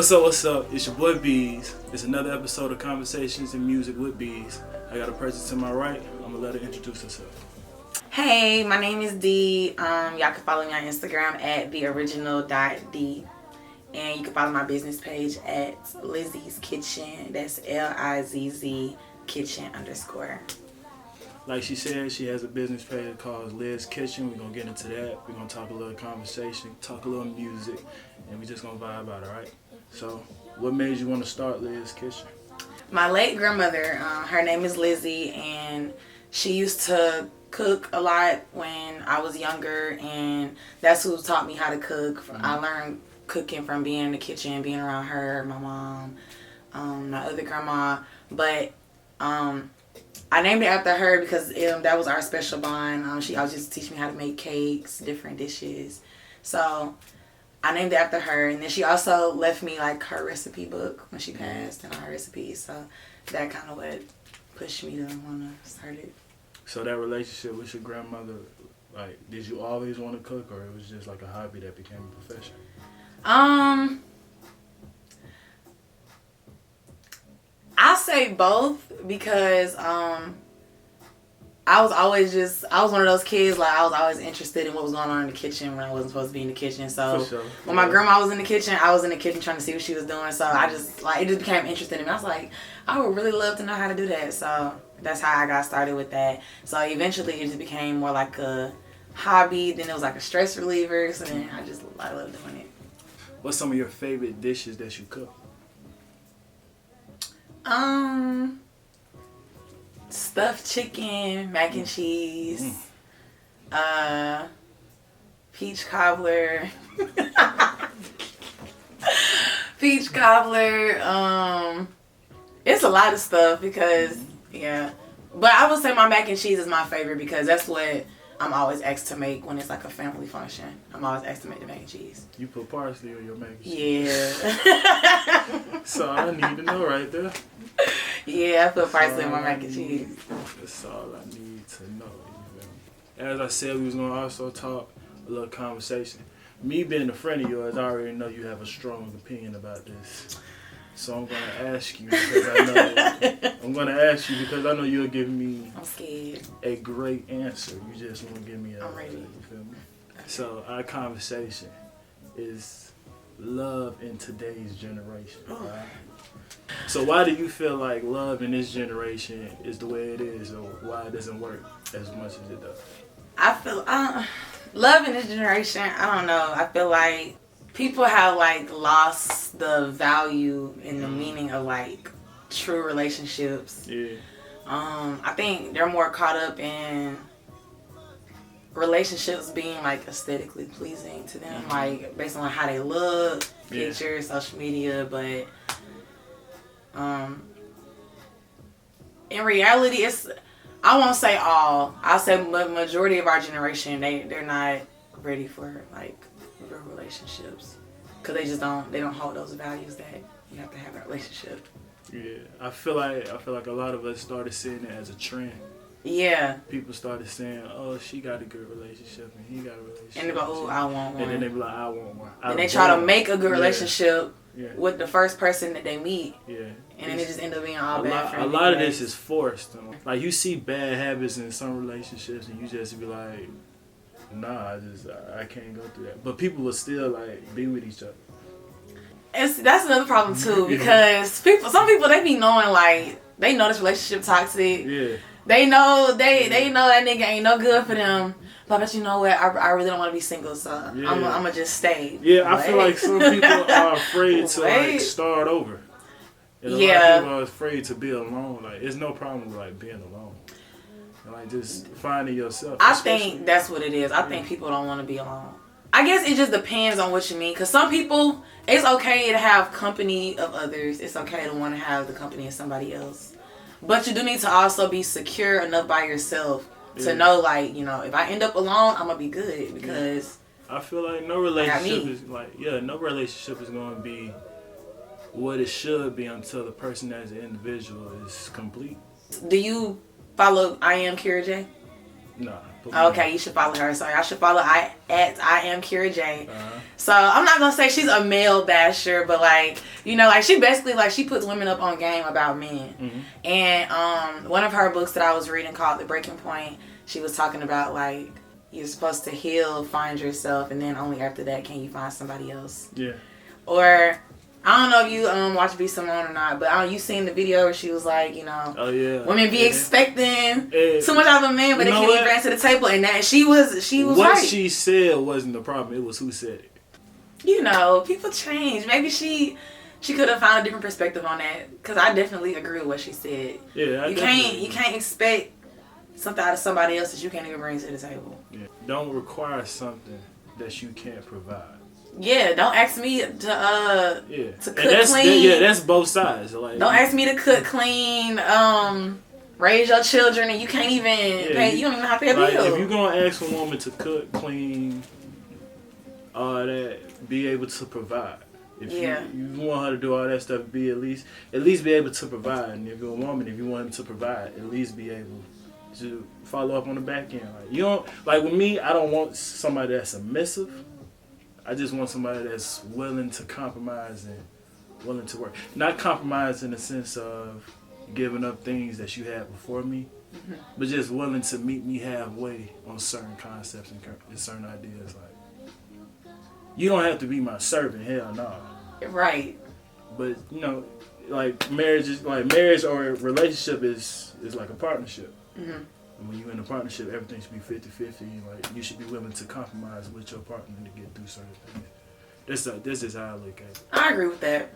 What's up, what's up? It's your boy Beez. It's another episode of Conversations and Music with Beez. I got a person to my right. I'm gonna let her introduce herself. Hey, my name is D. Y'all can follow me on Instagram at theoriginal.d. And you can follow my business page at Lizzie's Kitchen. That's LIZZ Kitchen _. Like she said, she has a business page called Liz Kitchen. We're gonna get into that. We're gonna talk a little conversation, talk a little music, and we're just gonna vibe out, alright? So, what made you want to start Liz Kitchen? My late grandmother, her name is Lizzie, and she used to cook a lot when I was younger, and that's who taught me how to cook. I learned cooking from being in the kitchen, being around her, my mom, my other grandma. But I named it after her because that was our special bond. She always used to teach me how to make cakes, different dishes. So I named it after her, and then she also left me like her recipe book when she passed and all her recipes. So that kind of what pushed me to want to start it. So that relationship with your grandmother, like, did you always want to cook, or it was just like a hobby that became a profession? I'll say both because I was one of those kids, like, I was always interested in what was going on in the kitchen when I wasn't supposed to be in the kitchen. So when my grandma was in the kitchen, I was in the kitchen trying to see what she was doing. So I just, like, it just became interesting to me. I was like, I would really love to know how to do that. So that's how I got started with that. So eventually it just became more like a hobby. Then it was like a stress reliever. So then I love doing it. What's some of your favorite dishes that you cook? Stuffed chicken, mac and cheese, peach cobbler, peach cobbler. It's a lot of stuff because, yeah. But I would say my mac and cheese is my favorite because that's what I'm always asked to make when it's like a family function. I'm always asked to make the mac and cheese. You put parsley on your mac and cheese? Yeah. So I need to know right there. Yeah, I put parsley on my mac and cheese. That's all I need to know. You feel me? As I said, we was going to also talk a little conversation. Me being a friend of yours, I already know you have a strong opinion about this. So I'm going to ask you because I know you'll give me I'm scared. a great answer. You just want to give me I'm ready. You feel me? So our conversation is love in today's generation. Right? So why do you feel like love in this generation is the way it is, or why it doesn't work as much as it does? I feel love in this generation, I don't know. I feel like people have like lost the value and the meaning of like true relationships. Yeah. I think they're more caught up in relationships being like aesthetically pleasing to them, like based on how they look, pictures, social media, but in reality, I won't say all. I'll say majority of our generation, they're not ready for like real relationships because they don't hold those values that you have to have in a relationship. Yeah, I feel like a lot of us started seeing it as a trend. Yeah. People started saying, "Oh, she got a good relationship and he got a relationship." And they go, "Oh, I want one." And then they be like, "I want one." And they try to make a good relationship with the first person that they meet. Yeah. And then it just ends up being all bad. A lot of this is forced. Like, you see bad habits in some relationships and you just be like, nah, I can't go through that. But people will still like be with each other. That's another problem too, because some people they be knowing, like, they know this relationship toxic. Yeah. They know they know that nigga ain't no good for them. But you know what? I really don't want to be single, so I'm gonna just stay. Yeah, I feel like some people are afraid to like start over. And a lot of people are afraid to be alone. Like, it's no problem with like being alone. And like just finding yourself. I think that's what it is. I think people don't want to be alone. I guess it just depends on what you mean. Because some people, it's okay to have company of others. It's okay to want to have the company of somebody else. But you do need to also be secure enough by yourself to know, like, you know, if I end up alone, I'm going to be good. Because I feel like no relationship is like, no relationship is going to be what it should be until the person as an individual is complete. Do you follow I Am Kira J? Nah. Okay, you should follow her. So I should follow I am Kira J. So I'm not gonna say she's a male basher, but like, you know, like she basically like she puts women up on game about men. Mm-hmm. And one of her books that I was reading called The Breaking Point, she was talking about like you're supposed to heal, find yourself, and then only after that can you find somebody else. Yeah. Or I don't know if you watch Be Simone or not, but you seen the video where she was like, you know, oh yeah, women be expecting too much out of a man, but they can't even bring to the table, and that she was what right. What she said wasn't the problem; it was who said it. You know, people change. Maybe she could have found a different perspective on that, because I definitely agree with what she said. Yeah, you can't expect something out of somebody else that you can't even bring to the table. Yeah, don't require something that you can't provide. Yeah, don't ask me to cook clean. That's both sides. Like, don't ask me to cook clean, raise your children, and you can't even pay. You don't even know how to pay a bill. If you're gonna ask a woman to cook, clean, all that, be able to provide. If you want her to do all that stuff, be at least be able to provide. And if you're a woman, if you want him to provide, at least be able to follow up on the back end. Like, you don't like with me. I don't want somebody that's submissive. I just want somebody that's willing to compromise and willing to work. Not compromise in the sense of giving up things that you had before me, but just willing to meet me halfway on certain concepts and certain ideas. Like, you don't have to be my servant, hell no. Right. But you know, like marriage or a relationship is like a partnership. Mm-hmm. When you're in a partnership, everything should be 50-50. Like, you should be willing to compromise with your partner to get through certain things. This is how I look at it. I agree with that.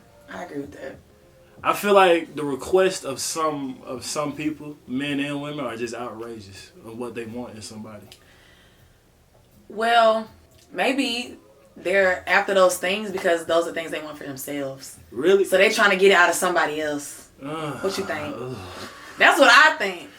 I feel like the request of some people, men and women, are just outrageous of what they want in somebody. Well, maybe they're after those things because those are things they want for themselves. Really? So they're trying to get it out of somebody else. What you think? That's what I think.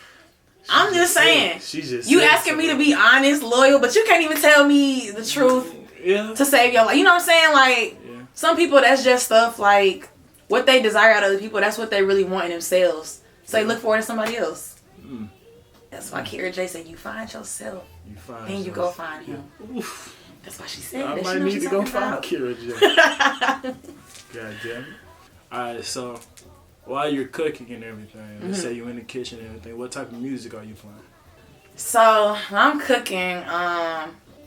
I'm just saying. You asking me to be honest, loyal, but you can't even tell me the truth to save your life. You know what I'm saying? Like, some people, that's just stuff like what they desire out of other people. That's what they really want in themselves. So they look forward to somebody else. Mm. That's why Kira J said, you find yourself. You go find him. Oof. That's why she said that. I might need to go find Kira J. God damn it. Alright, so while you're cooking and everything, let's say you're in the kitchen and everything, what type of music are you playing? So when I'm cooking,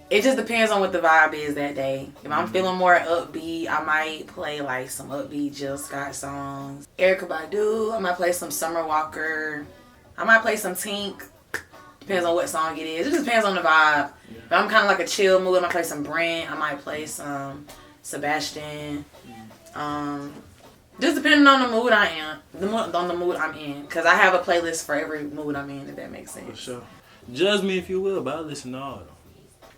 it just depends on what the vibe is that day. If I'm feeling more upbeat, I might play like some upbeat Jill Scott songs. Erykah Badu, I might play some Summer Walker. I might play some Tink. Depends on what song it is. It just depends on the vibe. If I'm kind of like a chill mood, I might play some Brent. I might play some Sebastian. Just depending on the mood I am, on the mood I'm in, because I have a playlist for every mood I'm in, if that makes sense. For sure. Judge me if you will, but I listen to all of them.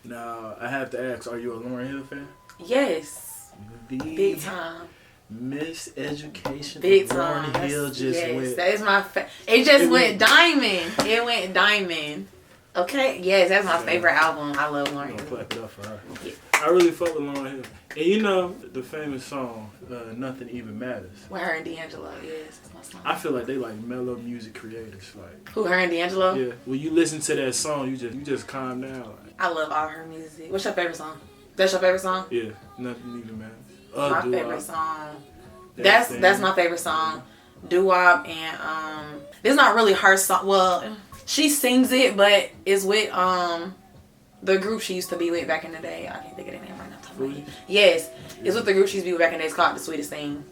Now, I have to ask, are you a Lauryn Hill fan? Yes. Big time. Miss Education. Big time. Lauryn Hill just went. That is my it went diamond. It went diamond. Okay? Yes, that's my favorite album. I love Lauryn Hill. Clap it up for her. Yeah. I really fuck with Lauryn Hill. And you know the famous song, Nothing Even Matters. With her and D'Angelo, yes, that's my song. I feel like they like mellow music creators. Like, who, her and D'Angelo? Yeah. When you listen to that song, you just calm down. Like, I love all her music. What's your favorite song? That's your favorite song? Yeah, Nothing Even Matters. My favorite song. That's my favorite song. Doo-wop, and it's not really her song. Well, she sings it, but it's with the group she used to be with back in the day. I can't think of their name right now. Yes, it's with the group she used to be with back in the day. It's called The Sweetest Thing.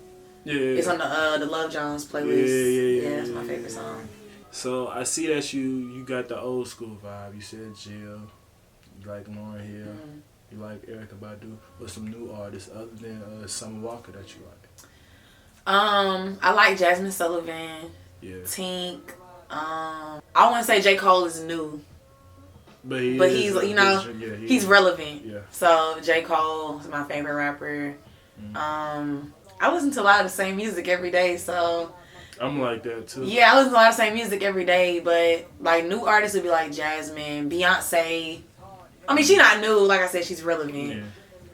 Yeah. It's on the Love Jones playlist. Yeah, it's my favorite song. So I see that you got the old school vibe. You said Jill, you like Lauryn Hill, you like Erykah Badu. What's some new artists other than Summer Walker that you like? I like Jasmine Sullivan. Yeah. Tink. I wouldn't say J. Cole is new. But he's you know, he's relevant. Yeah. So J. Cole is my favorite rapper. I listen to a lot of the same music every day, so I'm like that too. Yeah, I listen to a lot of the same music every day, but like new artists would be like Jasmine, Beyonce. I mean, she's not new. Like I said, she's relevant. Yeah.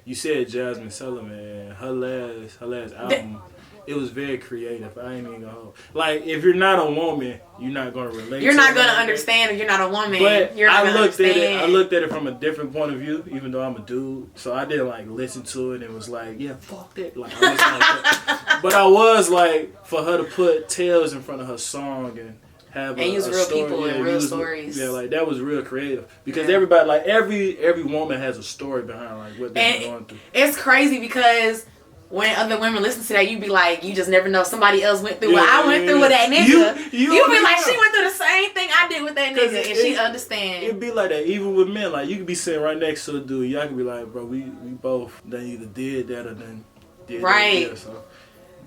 You said Jasmine Sullivan. Her last album, it was very creative. I ain't even gonna hold. Like, if you're not a woman, you're not gonna relate. You're not gonna understand if you're not a woman. But you're not I looked at it from a different point of view, even though I'm a dude. So I didn't like listen to it and was like, yeah, fuck that. Like, I wasn't like that. But I was like, for her to put Tails in front of her song and have and use real story, people and real stories. Yeah, like that was real creative because everybody, like every woman has a story behind like what they're going through. It's crazy because when other women listen to that, you be like, you just never know somebody else went through what I went through with that nigga. You be like, she went through the same thing I did with that nigga, and she understand. It'd be like that even with men. Like you could be sitting right next to a dude, y'all can be like, bro, we both done either did that or done did that.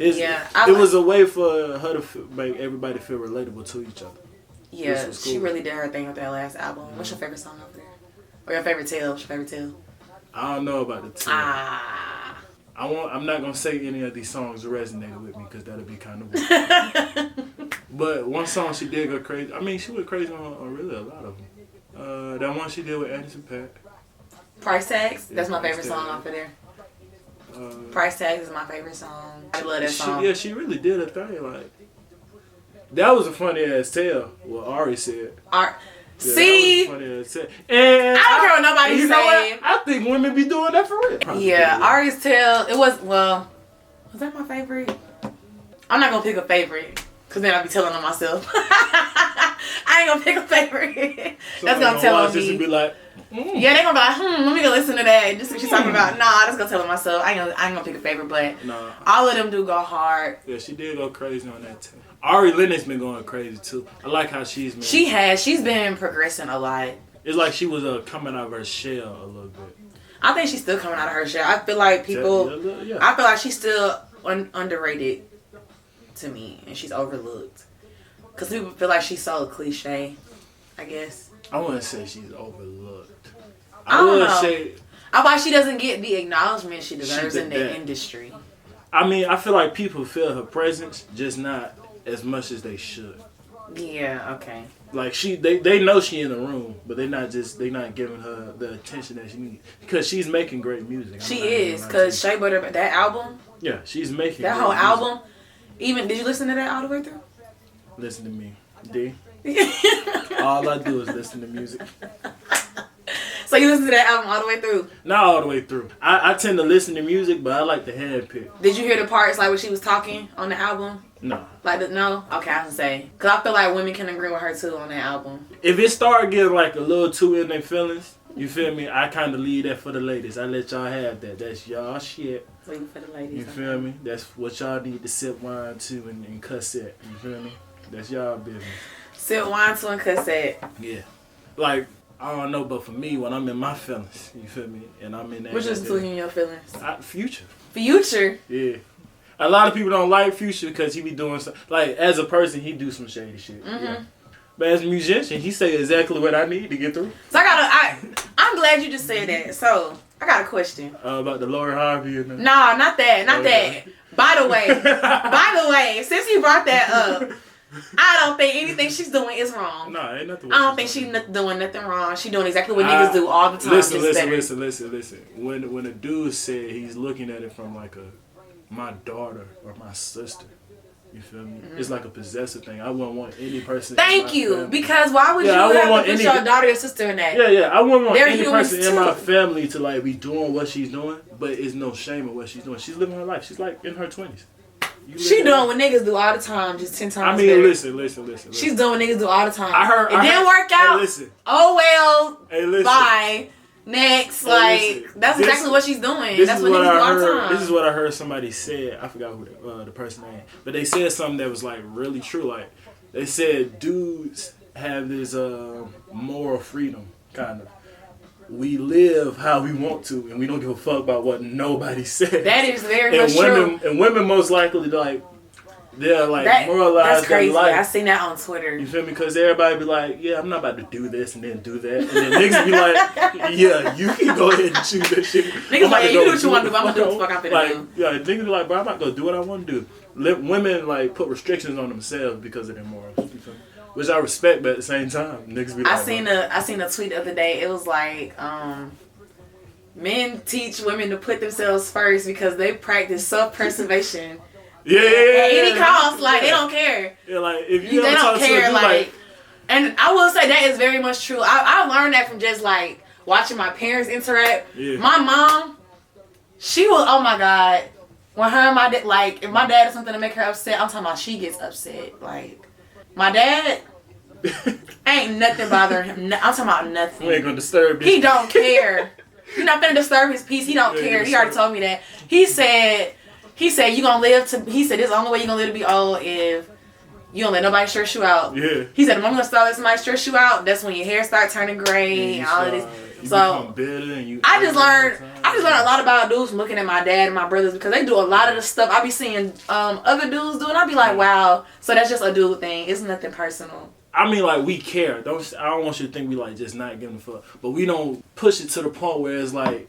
Yeah, so it was a way for her to make everybody feel relatable to each other. Yeah, cool. She really did her thing with that last album. Mm-hmm. What's your favorite song over there? Or your favorite tale? What's your favorite tale? I don't know about the tale. I'm not gonna say any of these songs resonated with me because that'll be kind of weird. But one song she did go crazy. I mean, she went crazy on really a lot of them. That one she did with Anderson .Paak. Price Tags. That's my favorite song off of there. Price Tags is my favorite song. I love that song. Yeah, she really did a thing. Like that was a funny ass tale. What Ari said. See, and I don't care what nobody say. I think women be doing that for real. Yeah, Ari's tale. It was was that my favorite? I'm not gonna pick a favorite because then I'll be telling on myself. I ain't gonna pick a favorite. That's gonna tell on me. Be like, yeah, they gonna be like, let me go listen to that. Just what she's talking about. Nah, that's gonna tell on myself. I ain't gonna pick a favorite, but all of them do go hard. Yeah, she did go crazy on that too. Ari Lennox been going crazy too. I like how she's been. She's been progressing a lot. It's like she was coming out of her shell a little bit. I think she's still coming out of her shell. I feel like people. Yeah. I feel like she's still underrated to me, and she's overlooked. Cause people feel like she's so cliche. I guess. I wouldn't say she's overlooked. I don't know. Say. I why she doesn't get the acknowledgement she deserves in the industry. I mean, I feel like people feel her presence, just not as much as they should. Yeah, okay. Like they know she in the room, but they not giving her the attention that she needs because she's making great music. She is, cause Shea Butter, that album. Yeah, she's making that whole album. Even did you listen to that all the way through? Listen to me, D. All I do is listen to music. So you listen to that album all the way through? Not all the way through. I tend to listen to music, but I like to handpick. Did you hear the parts like when she was talking on the album? No. No? Okay, I can say. Because I feel like women can agree with her too on that album. If it start getting like a little too in their feelings, you feel me? I kind of leave that for the ladies. I let y'all have that. That's y'all shit. Leave it for the ladies. You feel me? That's what y'all need to sip wine to and cuss at. You feel me? That's y'all business. Sip wine to and cuss at. Yeah. Like, I don't know, but for me, when I'm in my feelings, you feel me? And I'm in that. Which is in your feelings? Future. Future? Yeah. A lot of people don't like Future because he be doing some, like, as a person, he do some shady shit. Mm-hmm. Yeah. But as a musician, he say exactly what I need to get through. So I'm glad you just said that. So I got a question. About the Lori Harvey and No, not that. Not that. By the way, since you brought that up, I don't think anything she's doing is wrong. No, ain't nothing. I don't think she's doing nothing wrong. She's doing exactly what niggas do all the time. Listen. When a dude said he's looking at it from like my daughter or my sister, you feel me? Mm-hmm. It's like a possessive thing. I wouldn't want any person. Thank you, family. Because why would you have to put your daughter or sister in that? Yeah. I wouldn't want any person in my family to like be doing what she's doing, but it's no shame in what she's doing. She's living her life. She's like in her 20s. She doing what niggas do all the time, just 10 times I mean, better. Listen. She's doing what niggas do all the time. It didn't work out. Hey, listen. Oh well. Hey, listen. Bye. Next, that's exactly what she's doing. That's what niggas do all the time. This is what I heard somebody said. I forgot who the person name, but they said something that was like really true. Like they said, dudes have this moral freedom, kind of. We live how we want to, and we don't give a fuck about what nobody says. That is very much true. And women most likely they're moralized. That's crazy. Their life. I seen that on Twitter. You feel me? Because everybody be like, yeah, I'm not about to do this and then do that, and then niggas be like, yeah, you can go ahead and choose that shit. Niggas like, yeah, you do what you want to do. I'm gonna do what the fuck I'm finna do. Yeah, niggas be like, bro, I'm not gonna do what I want to do. Women like put restrictions on themselves because of their morals. You feel me? Which I respect, but at the same time, niggas be like... I seen a tweet the other day. It was like, men teach women to put themselves first because they practice self-preservation Yeah. At any cost, like they don't care. Yeah, like if you they ever don't talk to a care, dude, like. And I will say that is very much true. I learned that from just like watching my parents interact. Yeah. My mom, she will. Oh my God, when her and my dad, like if my dad does something to make her upset, I'm talking about she gets upset. Like my dad ain't nothing bothering him. I'm talking about nothing. We ain't gonna disturb this. He don't care. You're not gonna disturb his peace. He don't care. He already told me that. He said you gonna live to. He said this is the only way you gonna live to be old if you don't let nobody stress you out. Yeah. He said, if I'm gonna start letting somebody stress you out, that's when your hair start turning gray and all of this. So I just learned a lot about dudes from looking at my dad and my brothers because they do a lot of the stuff I be seeing other dudes do, and I be like, wow. So that's just a dude thing. It's nothing personal. I mean, like, we care. I don't want you to think we like just not giving a fuck, but we don't push it to the point where it's like.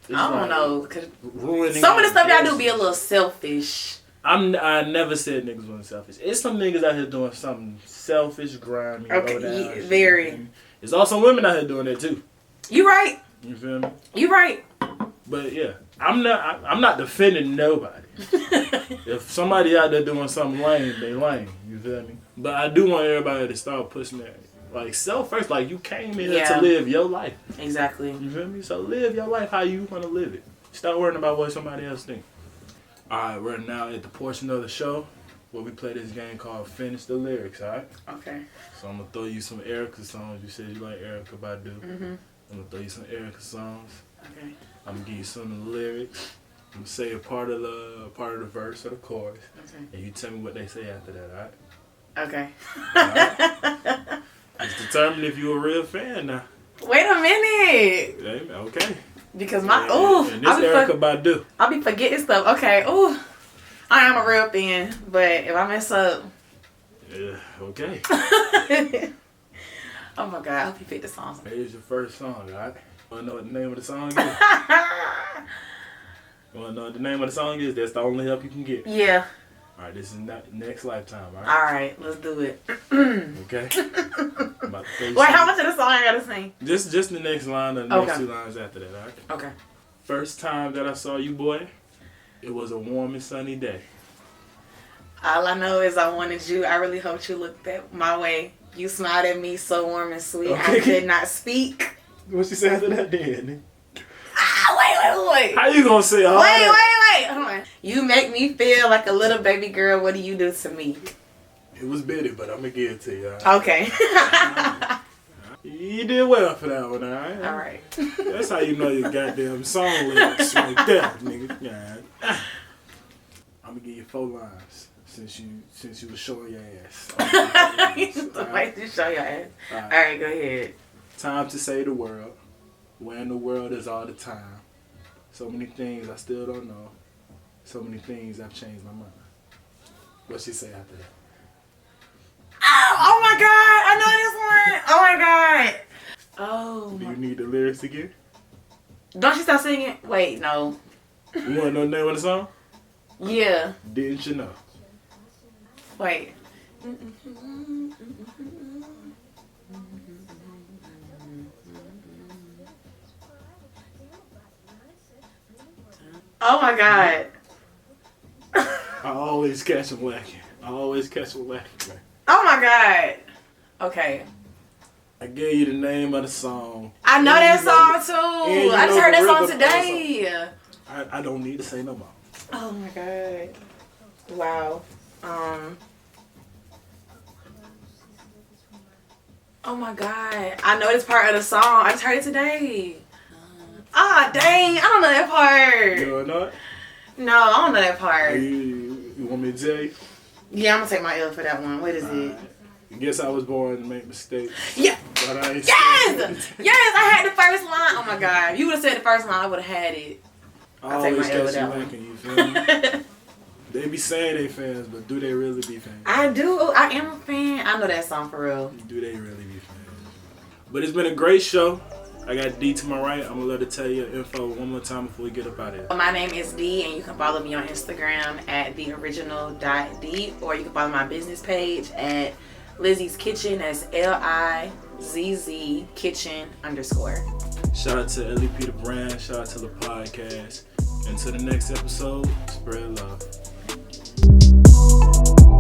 I don't know. Cause ruining some of the stuff y'all do be a little selfish. I never said niggas wasn't selfish. It's some niggas out here doing something selfish, grimy, low down. Very. There's also women out here doing that too. You right. You feel me? You right. But yeah, I'm not defending nobody. If somebody out there doing something lame, they lame. You feel me? But I do want everybody to start pushing that. Like self first. Like you came in here to live your life. Exactly. You feel me? So live your life how you want to live it. Stop worrying about what somebody else thinks. Alright, we're now at the portion of the show where we play this game called Finish the Lyrics, alright? Okay. So I'm going to throw you some Erica songs. You said you like Erica Badu. Mm-hmm. I'm going to throw you some Erica songs. Okay. I'm going to give you some of the lyrics. I'm going to say a part of the verse or the chorus. Okay. And you tell me what they say after that, alright? Okay. Right? It's determined if you're a real fan now. Wait a minute. Okay. Because and this Erica Badu. I'll be forgetting stuff. Okay, ooh. I am a real fan, but if I mess up. Yeah, okay. Oh my God, I hope you picked the song. Here's your first song, alright? Wanna know what the name of the song is? You wanna know what the name of the song is? That's the only help you can get. Yeah. Alright, this is Next Lifetime, alright? Alright, let's do it. Okay. Wait, how much of the song I gotta sing? Just the next line and the next 2 lines after that, alright? Okay. First time that I saw you, boy, it was a warm and sunny day. All I know is I wanted you. I really hoped you looked my way. You smiled at me so warm and sweet. Okay. I could not speak. What she say after that then? Wait. How you gonna say all that? Wait. Hold on. You make me feel like a little baby girl. What do you do to me? It was bitty, but I'm gonna give it to you. Right? Okay. You did well for that one, alright? Alright. That's how you know your goddamn song lyrics right there, nigga. Yeah. I'm gonna give you 4 lines since you was showing your ass. Wait to show your ass. Alright, go ahead. Time to say the world. Where in the world is all the time. So many things I still don't know. So many things I've changed my mind. What she say after that? Oh my God! I know this one. Oh my God. Oh. Do you need the lyrics again? Don't you stop singing? Wait, no. You want to know the name of the song? Yeah. Didn't you know? Wait. Oh my God. I always catch him lacking. Man. Oh my God. Okay. I gave you the name of the song. I know that song too. I just heard that song today. I don't need to say no more. Oh my God. Wow. Oh my God. I know this part of the song. I just heard it today. Dang. I don't know that part. You don't know it? No, I don't know that part. You want me to tell you? Yeah, I'm going to take my L for that one. What is it? I guess I was born to make mistakes. Yeah. But I ain't Yes, I had the first line. Oh my God. If you would have said the first line, I would have had it. I'll take my L with that one. You feel me? They be saying they fans, but do they really be fans? I do. I am a fan. I know that song for real. Do they really be fans? But it's been a great show. I got D to my right. I'm going to let her tell you your info one more time before we get up out of here. My name is D, and you can follow me on Instagram at theoriginal.d, or you can follow my business page at Lizzie's Kitchen. That's LIZZ Kitchen _. Shout out to LEP the brand. Shout out to the podcast. Until the next episode, spread love. Peace.